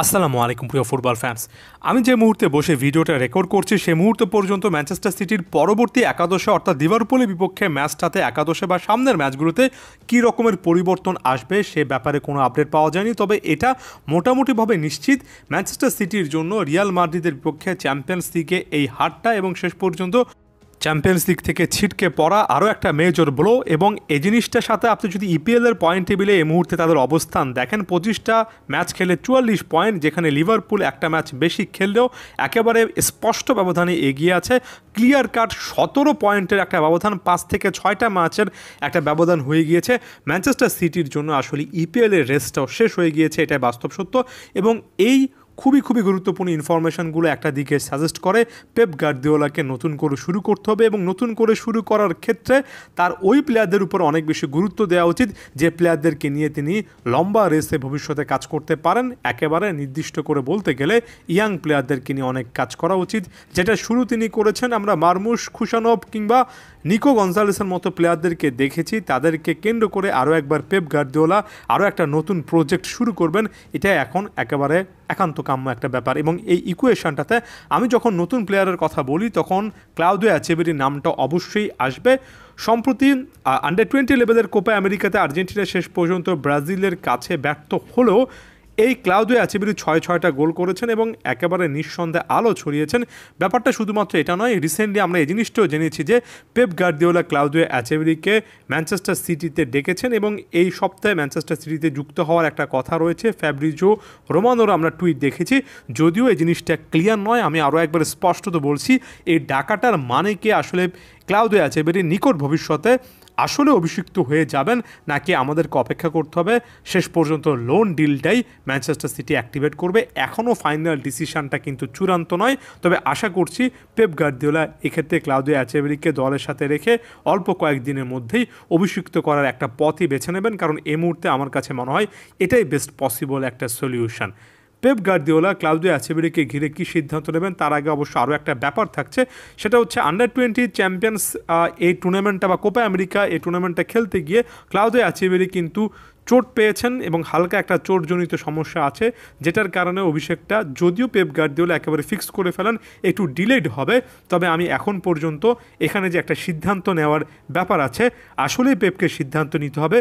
আসসালামু আলাইকুম প্রিয় ফুটবল ফ্যান্স। আমি যে মুহূর্তে বসে ভিডিওটা রেকর্ড করছি সেই মুহূর্ত পর্যন্ত ম্যানচেস্টার সিটির পরবর্তী একাদশে অর্থাৎ লিভারপুলের বিপক্ষে ম্যাচটাতে একাদশে বা সামনের ম্যাচগুলোতে কী রকমের পরিবর্তন আসবে সে ব্যাপারে কোনো আপডেট পাওয়া যায়নি। তবে এটা মোটামুটিভাবে নিশ্চিত ম্যানচেস্টার সিটির জন্য রিয়াল মাদ্রিদের বিপক্ষে চ্যাম্পিয়ন্স লিগে এই হারটা এবং শেষ পর্যন্ত চ্যাম্পিয়ন্স লিগ থেকে ছিটকে পড়া আরও একটা মেজর ব্লো। এবং এই জিনিসটার সাথে আপনি যদি ইপিএলের পয়েন্ট টেবিলে এই মুহূর্তে তাদের অবস্থান দেখেন, 25টা ম্যাচ খেলে 44 পয়েন্ট, যেখানে লিভারপুল একটা ম্যাচ বেশি খেললেও একেবারে স্পষ্ট ব্যবধানে এগিয়ে আছে। ক্লিয়ার কাট 17 পয়েন্টের একটা ব্যবধান, 5 থেকে 6টা ম্যাচের একটা ব্যবধান হয়ে গিয়েছে। ম্যানচেস্টার সিটির জন্য আসলে ইপিএলের রেসটাও শেষ হয়ে গিয়েছে, এটাই বাস্তব সত্য। এবং এই খুবই গুরুত্বপূর্ণ ইনফরমেশনগুলো একটা দিকে সাজেস্ট করে পেপ গার্দিওলাকে নতুন করে শুরু করতে হবে, এবং নতুন করে শুরু করার ক্ষেত্রে তার ওই প্লেয়ারদের উপর অনেক বেশি গুরুত্ব দেওয়া উচিত যে প্লেয়ারদেরকে নিয়ে তিনি লম্বা রেসে ভবিষ্যতে কাজ করতে পারেন। একেবারে নির্দিষ্ট করে বলতে গেলে ইয়াং প্লেয়ারদেরকে নিয়ে অনেক কাজ করা উচিত, যেটা শুরু তিনি করেছেন। আমরা মারমুশ, খুশানভ কিংবা নিকো গঞ্জালেসের মতো প্লেয়ারদেরকে দেখেছি, তাদেরকে কেন্দ্র করে আরও একবার পেপ গার্দিওলা আরও একটা নতুন প্রজেক্ট শুরু করবেন। এটা এখন একেবারে একান্ত কাম্য একটা ব্যাপার। এবং এই ইকুয়েশনটাতে আমি যখন নতুন প্লেয়ারের কথা বলি তখন ক্লাউদিও এচেভেরির নামটা অবশ্যই আসবে। সম্প্রতি আন্ডার-20 লেভেলের কোপা আমেরিকাতে আর্জেন্টিনা শেষ পর্যন্ত ব্রাজিলের কাছে ব্যর্থ হলেও এই ক্লাউদিও এচেভেরি 6টা গোল করেছেন এবং একেবারে নিঃসন্দেহে আলো ছড়িয়েছেন। ব্যাপারটা শুধুমাত্র এটা নয়, রিসেন্টলি আমরা এই জিনিসটাও জেনেছি যে পেপ গার্দিওলা ক্লাউদিও এচেভেরিকে ম্যানচেস্টার সিটিতে ডেকেছেন, এবং এই সপ্তাহে ম্যানচেস্টার সিটিতে যুক্ত হওয়ার একটা কথা রয়েছে। ফ্যাব্রিজো রোমানোর আমরা টুইট দেখেছি, যদিও এই জিনিসটা ক্লিয়ার নয়। আমি আরও একবার স্পষ্টত বলছি, এই ডাকাটার মানে কি আসলে ক্লাউদিও এচেভেরি নিকট ভবিষ্যতে আসলে অভিষিক্ত হয়ে যাবেন, নাকি আমাদেরকে অপেক্ষা করতে হবে শেষ পর্যন্ত লোন ডিলটাই ম্যানচেস্টার সিটি অ্যাক্টিভেট করবে। এখনও ফাইনাল ডিসিশনটা কিন্তু চূড়ান্ত নয়, তবে আশা করছি পেপ গার্দিওলা এক্ষেত্রে ক্লাউদিও এচেভেরিকে দলের সাথে রেখে অল্প কয়েকদিনের মধ্যেই অভিষিক্ত করার একটা পথই বেছে নেবেন, কারণ এই মুহূর্তে আমার কাছে মনে হয় এটাই বেস্ট পসিবল একটা সলিউশন। পেপ গার্দিওলা ক্লাউদিও এচেভেরিকে ঘিরে কী সিদ্ধান্ত নেবেন তার আগে অবশ্য আরও একটা ব্যাপার থাকছে, সেটা হচ্ছে আন্ডার-20 চ্যাম্পিয়ন্স এই টুর্নামেন্টটা বা কোপা আমেরিকা এই টুর্নামেন্টটা খেলতে গিয়ে ক্লাউদিও এচেভেরি কিন্তু চোট পেয়েছেন এবং হালকা একটা চোটজনিত সমস্যা আছে, যেটার কারণে অভিষেকটা যদিও পেপ গার্দিওলা একেবারে ফিক্স করে ফেলেন একটু ডিলেড হবে। তবে আমি এখন পর্যন্ত এখানে যে একটা সিদ্ধান্ত নেওয়ার ব্যাপার আছে, আসলেই পেপকে সিদ্ধান্ত নিতে হবে,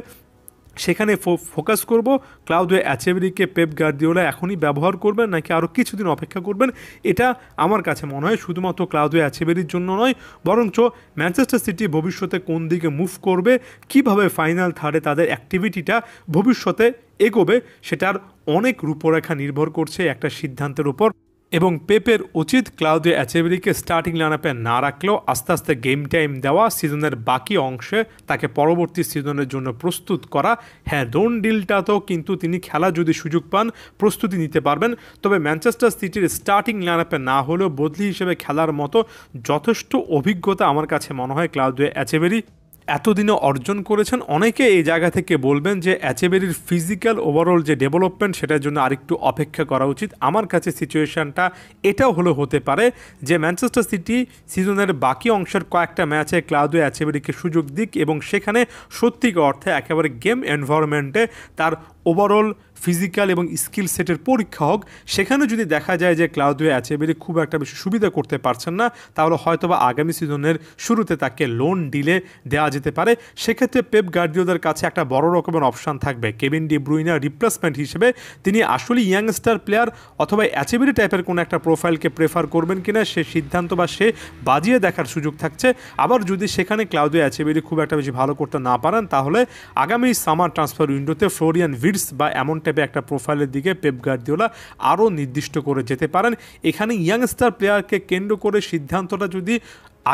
সেখানে ফোকাস করব। ক্লাউদিও এচেভেরিকে পেপ গার্দিওলা এখনই ব্যবহার করবেন নাকি আরও কিছুদিন অপেক্ষা করবেন, এটা আমার কাছে মনে হয় শুধুমাত্র ক্লাউদিও এচেভেরির জন্য নয়, বরঞ্চ ম্যানচেস্টার সিটি ভবিষ্যতে কোন দিকে মুভ করবে, কিভাবে ফাইনাল থার্ডে তাদের অ্যাক্টিভিটিটা ভবিষ্যতে এগোবে, সেটার অনেক রূপরেখা নির্ভর করছে একটা সিদ্ধান্তের উপর। এবং পেপের উচিত ক্লাউদিও এচেভেরিকে স্টার্টিং লাইনআপে না রাখলেও আস্তে আস্তে গেম টাইম দেওয়া, সিজনের বাকি অংশে তাকে পরবর্তী সিজনের জন্য প্রস্তুত করা। হ্যাঁ, লোন ডিলটাতেও কিন্তু তিনি খেলা যদি সুযোগ পান প্রস্তুতি নিতে পারবেন, তবে ম্যানচেস্টার সিটির স্টার্টিং লাইনআপে না হলেও বদলি হিসেবে খেলার মতো যথেষ্ট অভিজ্ঞতা আমার কাছে মনে হয় ক্লাউদিও এচেভেরি এতদিনে অর্জন করেছেন। অনেকে এই জায়গা থেকে বলবেন যে এচেভেরির ফিজিক্যাল ওভারঅল যে ডেভেলপমেন্ট সেটার জন্য আরেকটু অপেক্ষা করা উচিত। আমার কাছে সিচুয়েশানটা এটাও হতে পারে যে ম্যানচেস্টার সিটি সিজনের বাকি অংশের কয়েকটা ম্যাচে ক্লাউদিও এচেভেরিকে সুযোগ দিক এবং সেখানে সত্যিকার অর্থে একেবারে গেম এনভায়রনমেন্টে তার ওভারঅল ফিজিক্যাল এবং স্কিল সেটের পরীক্ষা হোক। সেখানে যদি দেখা যায় যে ক্লাউদিও এচেভেরি খুব একটা বেশি সুবিধা করতে পারছেন না, তাহলে হয়তোবা আগামী সিজনের শুরুতে তাকে লোন ডিলে দেওয়া যেতে পারে। সেক্ষেত্রে পেপ গার্দিওলার কাছে একটা বড় রকমের অপশান থাকবে কেভিন ডি ব্রুইনার রিপ্লেসমেন্ট হিসেবে। তিনি আসলে ইয়াংস্টার প্লেয়ার অথবা এচেভেরি টাইপের কোনো একটা প্রোফাইলকে প্রেফার করবেন কিনা সে সিদ্ধান্ত বা সে বাজিয়ে দেখার সুযোগ থাকছে। আবার যদি সেখানে ক্লাউদিও এচেভেরি খুব একটা বেশি ভালো করতে না পারেন, তাহলে আগামী সামার ট্রান্সফার উইন্ডোতে ফ্লোরিয়ান ভির্টস বা এমন টাইপের একটা প্রোফাইলের দিকে পেপ গার্দিওলা আরও নির্দিষ্ট করে যেতে পারেন। এখানে ইয়াংস্টার প্লেয়ারকে কেন্দ্র করে সিদ্ধান্তটা যদি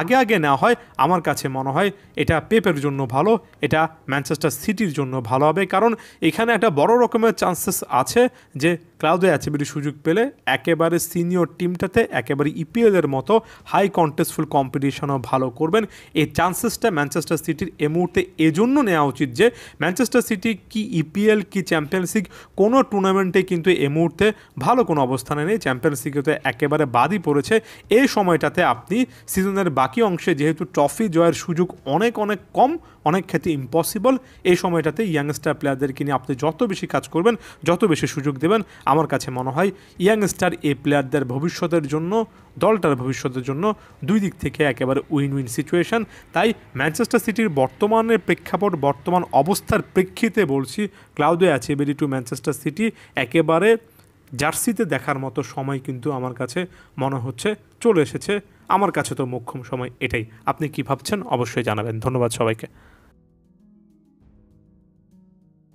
আগে নেওয়া হয়, আমার কাছে মনে হয় এটা পেপের জন্য ভালো, এটা ম্যানচেস্টার সিটির জন্য ভালো হবে। কারণ এখানে একটা বড় রকমের চান্সেস আছে যে ক্লাউদিও এচেভেরি সুযোগ পেলে একেবারে সিনিয়র টিমটাতে একেবারে ইপিএলের মতো হাই কন্টেস্টফুল কম্পিটিশনও ভালো করবেন। এই চান্সেসটা ম্যানচেস্টার সিটির এ মুহূর্তে এজন্য নেওয়া উচিত যে ম্যানচেস্টার সিটি কি ইপিএল কি চ্যাম্পিয়ন্স লিগ কোনো টুর্নামেন্টে কিন্তু এ মুহূর্তে ভালো কোনো অবস্থানে নেই। চ্যাম্পিয়ন্স লিগে তো একেবারে বাদই পড়েছে। এই সময়টাতে আপনি সিজনের বাকি অংশে যেহেতু ট্রফি জয়ের সুযোগ অনেক অনেক কম, অনেক ক্ষেত্রে ইম্পসিবল, এই সময়টাতে ইয়াংস্টার প্লেয়ারদেরকে নিয়ে আপনি যত বেশি কাজ করবেন, যত বেশি সুযোগ দেবেন, আমার কাছে মনে হয় ইয়াংস্টার এই প্লেয়ারদের ভবিষ্যতের জন্য, দলটার ভবিষ্যতের জন্য দুই দিক থেকে একেবারে উইন উইন সিচুয়েশন। তাই ম্যানচেস্টার সিটির বর্তমানের প্রেক্ষাপট, বর্তমান অবস্থার প্রেক্ষিতে বলছি, ক্লাউদিও আচিয়েবেরি টু ম্যানচেস্টার সিটি একেবারে জার্সিতে দেখার মতো সময় কিন্তু আমার কাছে মনে হচ্ছে চলে এসেছে। আমার কাছে তো মোক্ষম সময় এটাই। আপনি কি ভাবছেন অবশ্যই জানাবেন। ধন্যবাদ সবাইকে।